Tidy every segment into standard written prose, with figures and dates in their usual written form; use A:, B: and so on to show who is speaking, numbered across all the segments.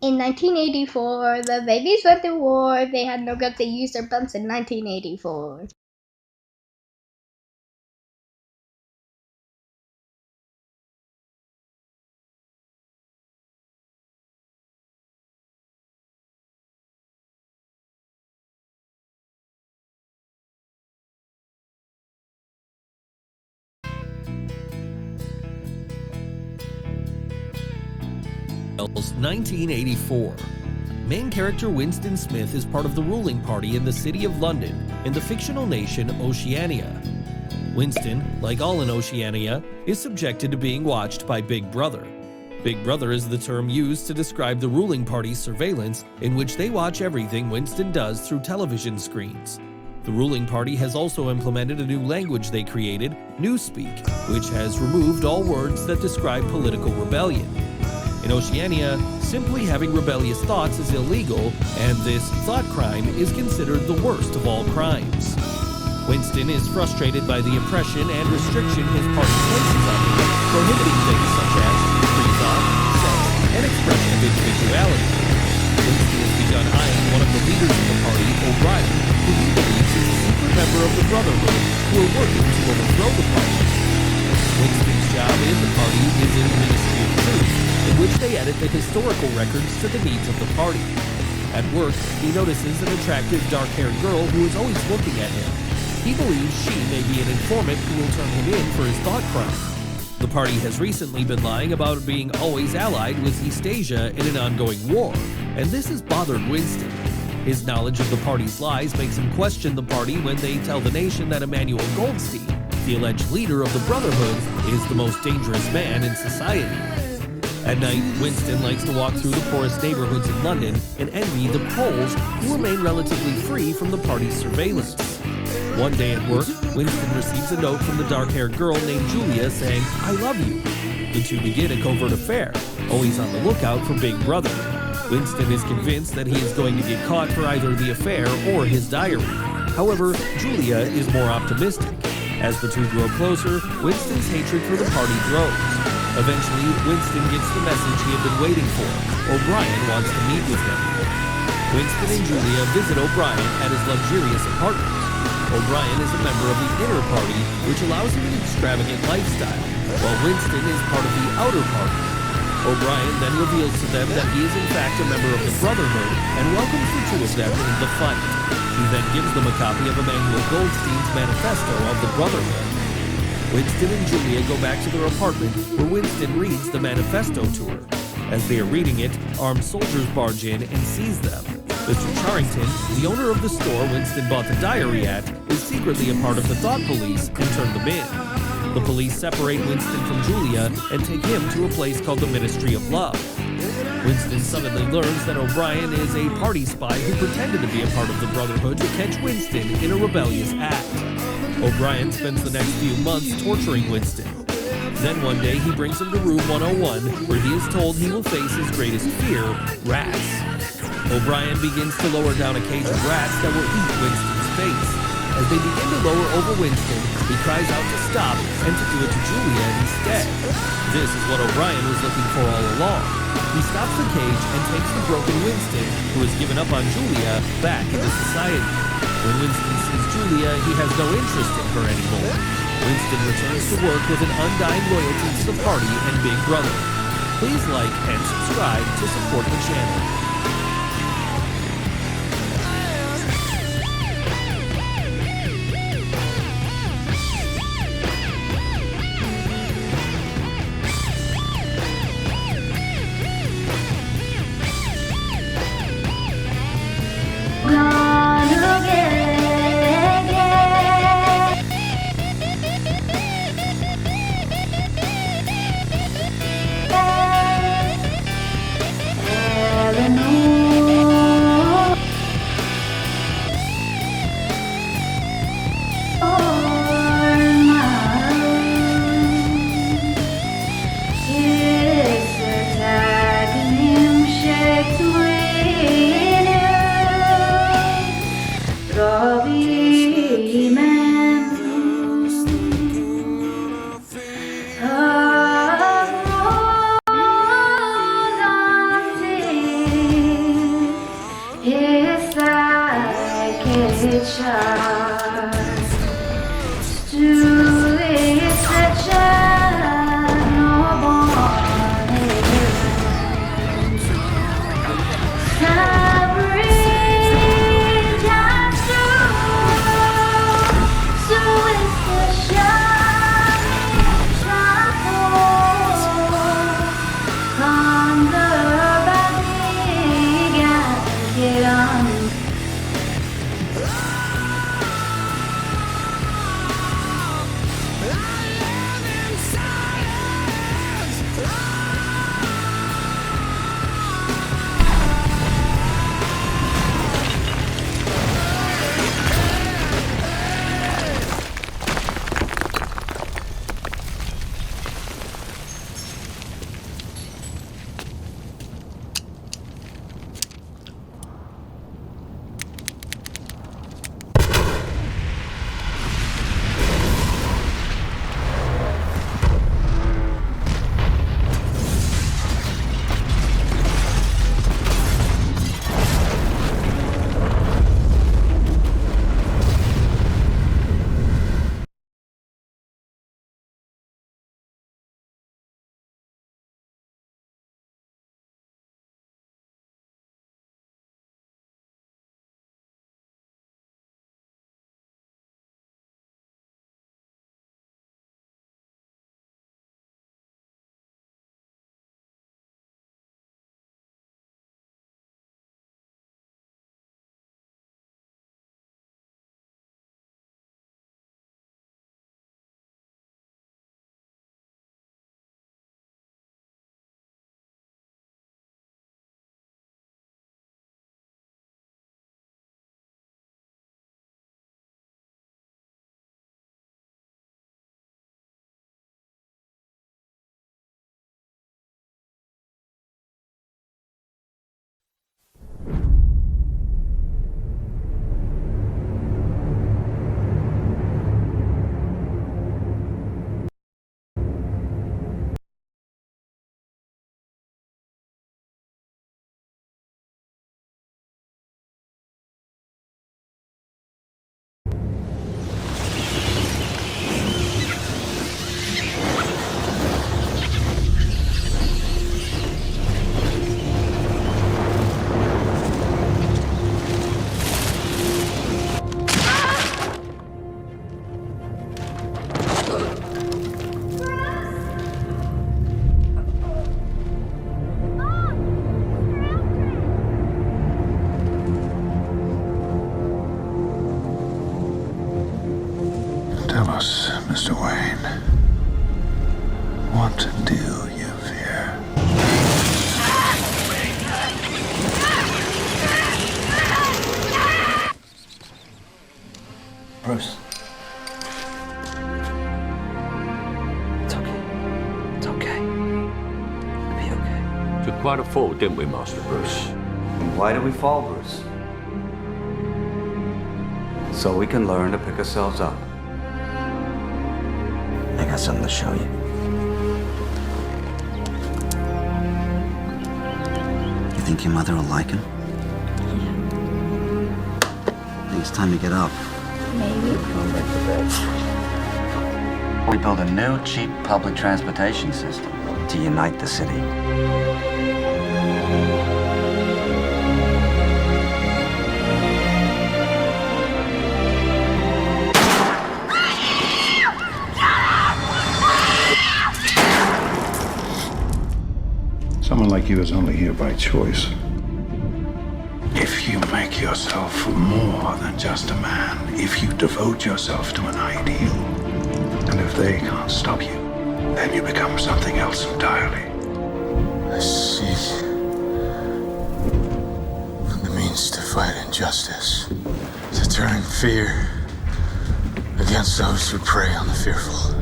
A: In 1984, the babies went to war. They had no guts to use their pumps in 1984.
B: Wells, 1984. Main character Winston Smith is part of the ruling party in the City of London in the fictional nation Oceania. Winston, like all in Oceania, is subjected to being watched by Big Brother. Big Brother is the term used to describe the ruling party's surveillance in which they watch everything Winston does through television screens. The ruling party has also implemented a new language they created, Newspeak, which has removed all words that describe political rebellion. In Oceania, simply having rebellious thoughts is illegal, and this thought crime is considered the worst of all crimes. Winston is frustrated by the oppression and restriction his party places on him, prohibiting things such as free thought, sex, and expression of individuality. Winston has begun eyeing one of the leaders of the party, O'Brien, who he believes is a secret member of the Brotherhood, who are working to overthrow the party. Winston's job in the party is in the Ministry of Truth, in which they edit the historical records to the needs of the party. At work, he notices an attractive dark-haired girl who is always looking at him. He believes she may be an informant who will turn him in for his thought crime. The party has recently been lying about being always allied with Eastasia in an ongoing war, and this has bothered Winston. His knowledge of the party's lies makes him question the party when they tell the nation that Emmanuel Goldstein, the alleged leader of the Brotherhood, is the most dangerous man in society. At night, Winston likes to walk through the poorest neighborhoods in London and envy the Poles, who remain relatively free from the party's surveillance. One day at work, Winston receives a note from the dark-haired girl named Julia saying, "I love you." The two begin a covert affair, always on the lookout for Big Brother. Winston is convinced that he is going to get caught for either the affair or his diary. However, Julia is more optimistic. As the two grow closer, Winston's hatred for the party grows. Eventually, Winston gets the message he had been waiting for. O'Brien wants to meet with him. Winston and Julia visit O'Brien at his luxurious apartment. O'Brien is a member of the inner party, which allows him an extravagant lifestyle, while Winston is part of the outer party. O'Brien then reveals to them that he is in fact a member of the Brotherhood and welcomes the two of them into the fight. He then gives them a copy of Emmanuel Goldstein's manifesto of the Brotherhood. Winston and Julia go back to their apartment, where Winston reads the manifesto to her. As they are reading it, armed soldiers barge in and seize them. Mr. Charrington, the owner of the store Winston bought the diary at, is secretly a part of the Thought Police and turned them in. The police separate Winston from Julia and take him to a place called the Ministry of Love. Winston suddenly learns that O'Brien is a party spy who pretended to be a part of the Brotherhood to catch Winston in a rebellious act. O'Brien spends the next few months torturing Winston. Then one day he brings him to room 101, where he is told he will face his greatest fear, rats. O'Brien begins to lower down a cage of rats that will eat Winston's face. As they begin to lower over Winston, he cries out to stop and to do it to Julia instead. This is what O'Brien was looking for all along. He stops the cage and takes the broken Winston, who has given up on Julia, back into society. When Winston sees Julia, he has no interest in her anymore. Winston returns to work with an undying loyalty to the party and Big Brother. Please like and subscribe to support the channel.
A: Heaven
C: Tell us, Mr. Wayne, what do you fear?
D: Bruce. It's okay. It's okay. It'll be okay.
E: Took quite a fall, didn't we, Master Bruce?
D: And why do we fall, Bruce? So we can learn to pick ourselves up. I got something to show you. You think your mother will like him? I think it's time to get up.
A: Maybe.
D: We build a new, cheap public transportation system to unite the city.
C: Someone like you is only here by choice. If you make yourself more than just a man, if you devote yourself to an ideal, and if they can't stop you, then you become something else entirely.
F: I seek the means to fight injustice, to turn fear against those who prey on the fearful.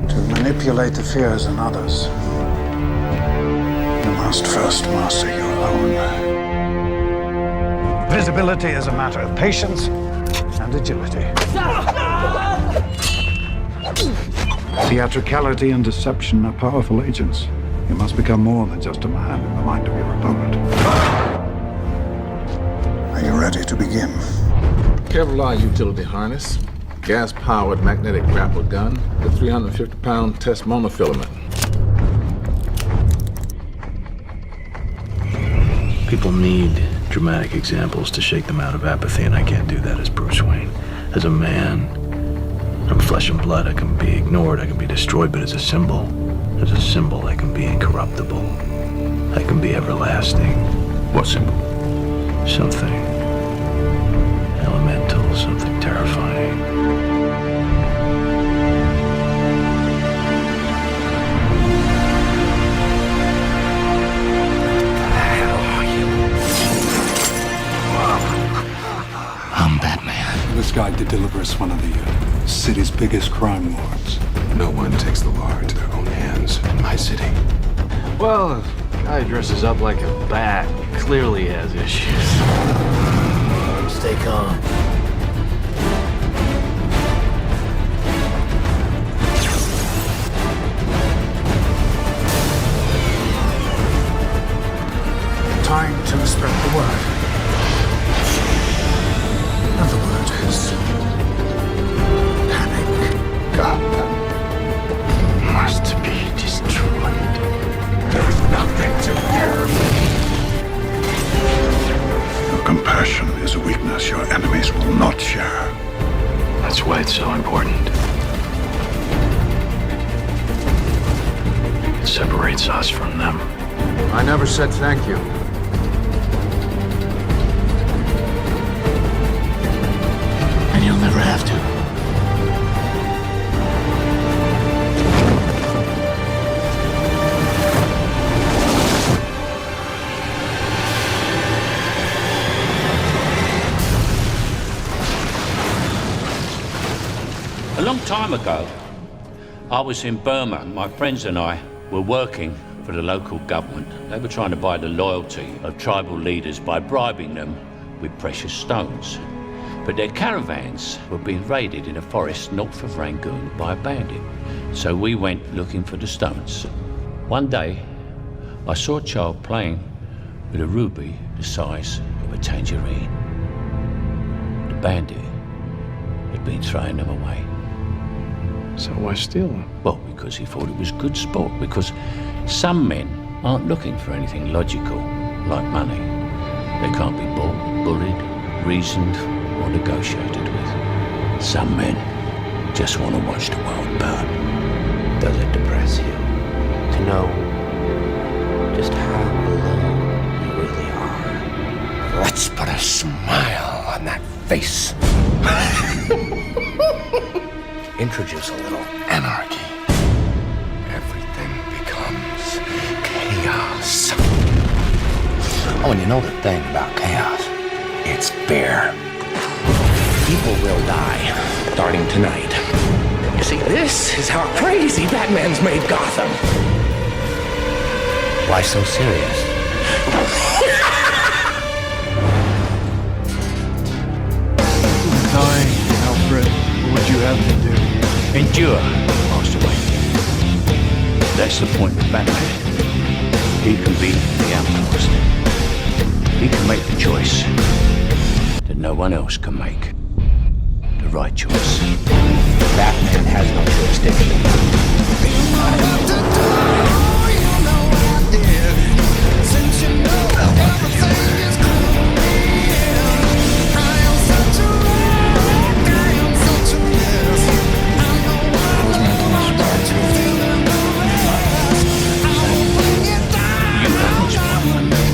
C: To manipulate the fears in others, you must first master your own. Visibility is a matter of patience and agility. Theatricality and deception are powerful agents. You must become more than just a man in the mind of your opponent. Are you ready to begin?
F: Kevlar utility harness. gas-powered magnetic grapple gun, the 350-pound test monofilament.
G: People need dramatic examples to shake them out of apathy, and I can't do that as Bruce Wayne. As a man, I'm flesh and blood. I can be ignored, I can be destroyed, but as a symbol, I can be incorruptible. I can be everlasting.
E: What symbol?
G: Something elemental, something terrifying.
F: I'm Batman.
C: This guy did deliver us one of the city's biggest crime lords.
H: No one takes the law into their own hands in my city.
G: Well, a guy dresses up like a bat clearly has issues. Stay calm.
F: Time to spread the word. And the word is panic. Gotham must be destroyed. There's nothing to fear.
C: Your compassion is a weakness your enemies will not share.
G: That's why it's so important. It separates us from them.
F: I never said thank you. And you'll never have to.
E: A long time ago, I was in Burma. My friends and I were working for the local government. They were trying to buy the loyalty of tribal leaders by bribing them with precious stones. But their caravans were being raided in a forest north of Rangoon by a bandit. So we went looking for the stones. One day, I saw a child playing with a ruby the size of a tangerine. The bandit had been throwing them away.
G: So why steal them?
E: Well, because he thought it was good sport, because some men aren't looking for anything logical, like money. They can't be bought, bullied, reasoned, or negotiated with. Some men just want to watch the world burn.
I: Does it depress you to know just how alone you really are? Let's put a smile on that face. Introduce a little anarchy. Everything becomes chaos. Oh, and you know the thing about chaos? It's fear. People will die, starting tonight. You see, this is how crazy Batman's made Gotham. Why so serious?
J: Dying, Alfred. What would you have me do?
E: Endure, Master Wayne. That's the point of Batman. He can be the outcast. He can make the choice that no one else can make. The right choice.
I: Batman has no jurisdiction.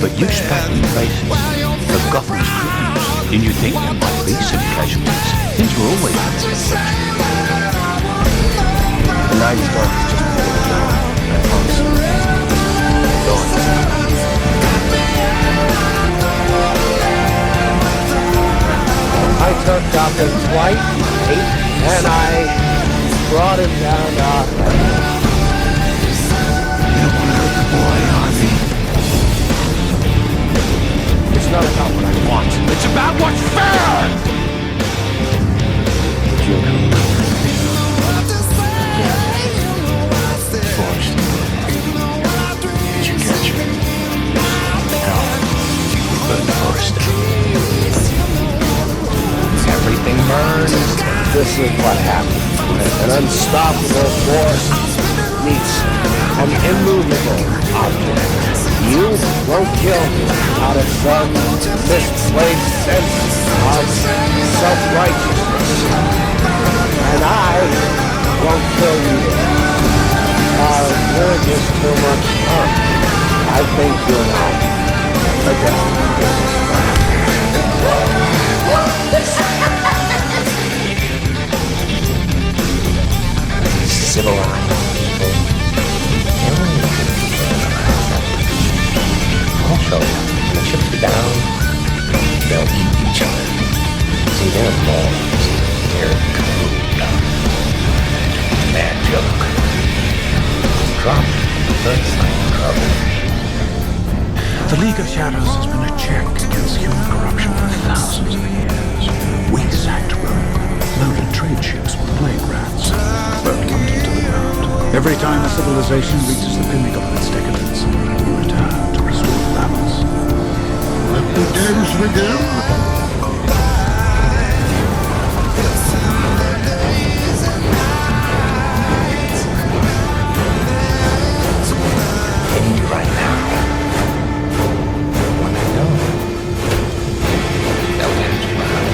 E: But you spat in the faces of Gotham's criminals. Didn't you think there might be some casualties? Things were always
I: The night is dark, it's just before the dawn. I promise you. Dawn. I took Gotham's white hate and I brought him down to Gotham.
F: You don't want to hurt the boy, Harvey.
I: It's not about what I want. It's about what's fair! Did you know?
F: Forrest. Did you catch him?
I: No. We burned the forest down. Everything burns. This is why unstoppable force meets an immovable object. You won't kill me out of some misplaced sense of self-righteousness. And I won't kill you because you're just too much fun. I think you and I are just civilized people. I'll show you. When the chips are down, they'll eat each other. See, they're morons. They're crude. Bad joke. Drop first sign of trouble.
C: The League of Shadows has been a check against human corruption for thousands of years. We sacked Rome, loaded trade ships with plague rats, burned London to the ground. Every time a civilization reaches the pinnacle of its decadence, we return to restore balance.
F: Let the games begin!
I: Right now. When I know, they'll get you out.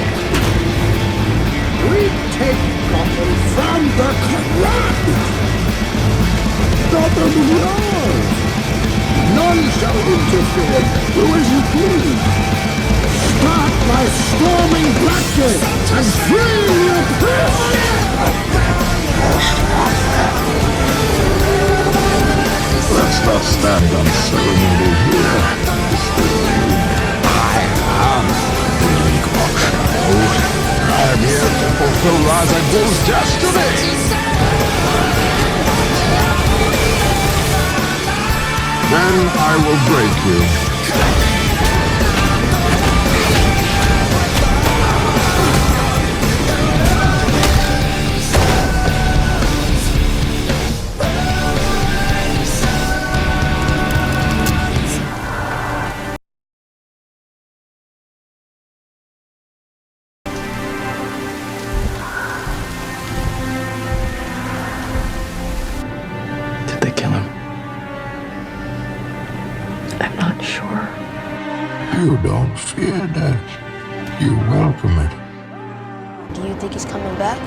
F: We take Gotham from the corrupt! Gotham rules! None shall interfere who isn't pleased. Start by storming Blackgate and free your Let's not stand on ceremony here. I am the League of Shadows. I am here to fulfill Ra's al Ghul's destiny. Then I will break you.
G: Did they kill him?
K: I'm not sure.
F: You don't fear death. You welcome it.
K: Do you think he's coming back?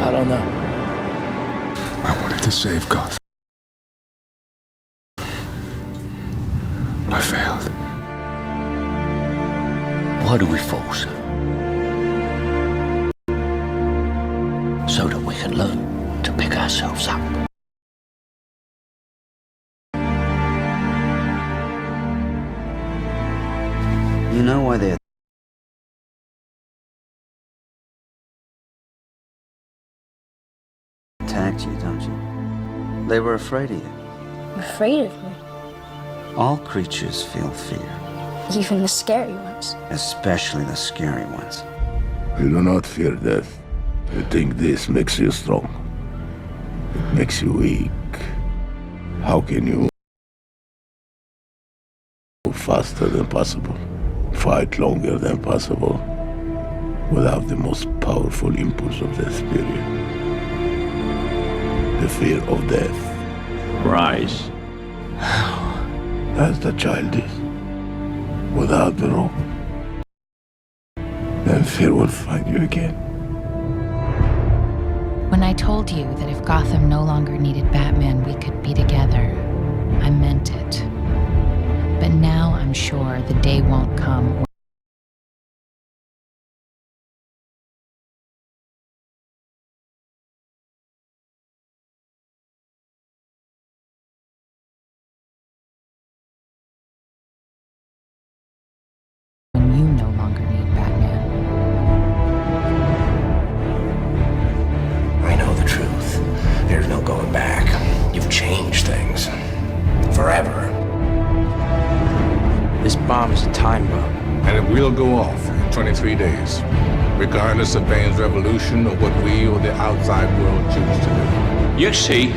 G: I don't know.
F: I wanted to save Gotham. I failed.
E: Why do we force? So that we can learn to pick ourselves up.
D: You know why they attacked you, don't you? They were afraid of you.
K: Afraid of me?
D: All creatures feel fear,
K: Even the scary ones.
D: especially the scary ones.
F: You do not fear death. You think this makes you strong. It makes you weak. How can you move faster than possible, fight longer than possible, without the most powerful impulse of the spirit? The fear of death.
E: Rise.
F: As the child is, without the rope. Then fear will find you again.
L: When I told you that if Gotham no longer needed Batman, we could be together, I meant it. But now I'm sure the day won't come when you no longer need Batman.
I: I know the truth. There's no going back. You've changed things. Forever.
J: This bomb is a time bomb.
H: And it will go off in 23 days, regardless of Bane's revolution or what we or the outside world choose to do.
E: You see,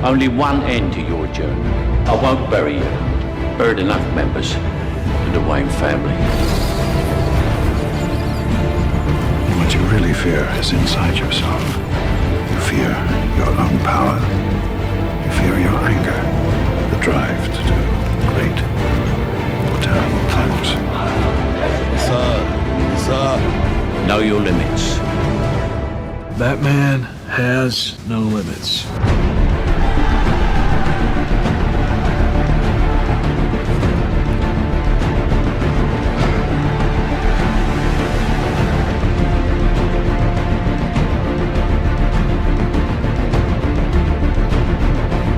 E: only one end to your journey. I won't bury you. Buried enough members of the Wayne family.
C: What you really only fear is inside yourself. You fear your own power. You fear your anger, the drive to do great, terrible things.
E: Sir. Know your limits.
G: Batman has no limits.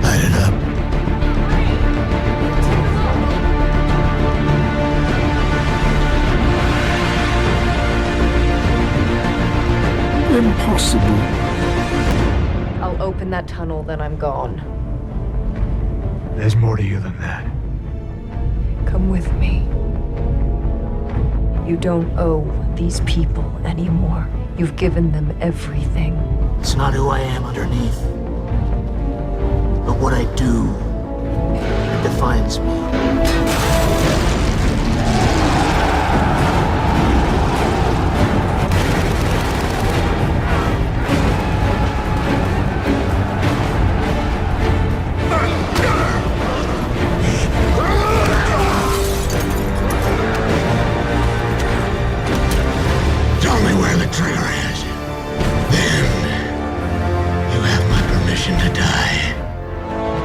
I: Light it up.
F: Impossible.
M: I'll open that tunnel, then I'm gone.
G: There's more to you than that.
M: Come with me. You don't owe these people anymore. You've given them everything.
I: It's not who I am underneath, but what I do that defines me. Tell me where the trigger is. Then you have my permission to die.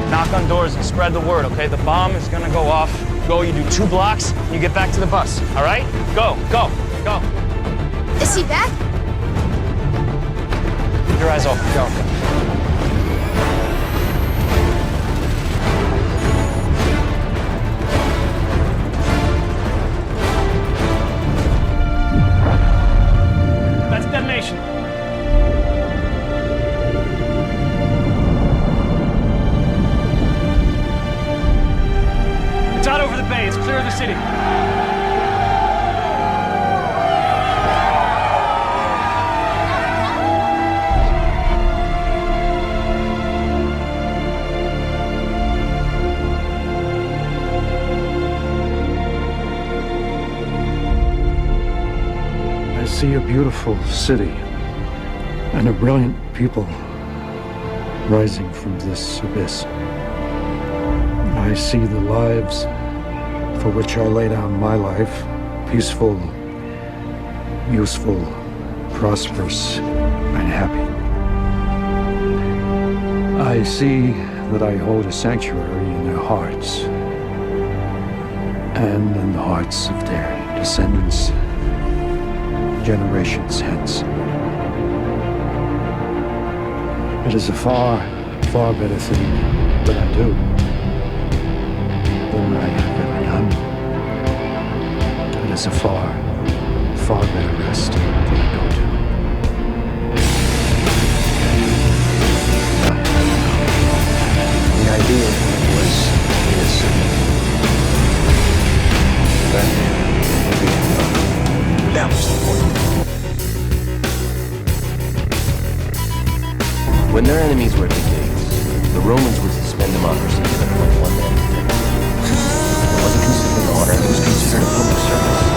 J: Knock on doors and spread the word, okay? The bomb is gonna go off. Go, you do 2 blocks, and you get back to the bus, all right? Go, go, go.
K: Is he back?
J: Keep your eyes open, go. That's detonation. It's out over the bay. It's clear of the city.
F: I see a beautiful city and a brilliant people rising from this abyss. I see the lives for which I lay down my life, peaceful, useful, prosperous, and happy. I see that I hold a sanctuary in their hearts and in the hearts of their descendants generations hence. It is a far, far better thing that I do than I have ever done. It is a far, far better rest that I go to.
I: The idea was innocent. That was the point. When their enemies were at the gates, the Romans would suspend democracy to the point one man. It wasn't considered an honor, it was considered a public service.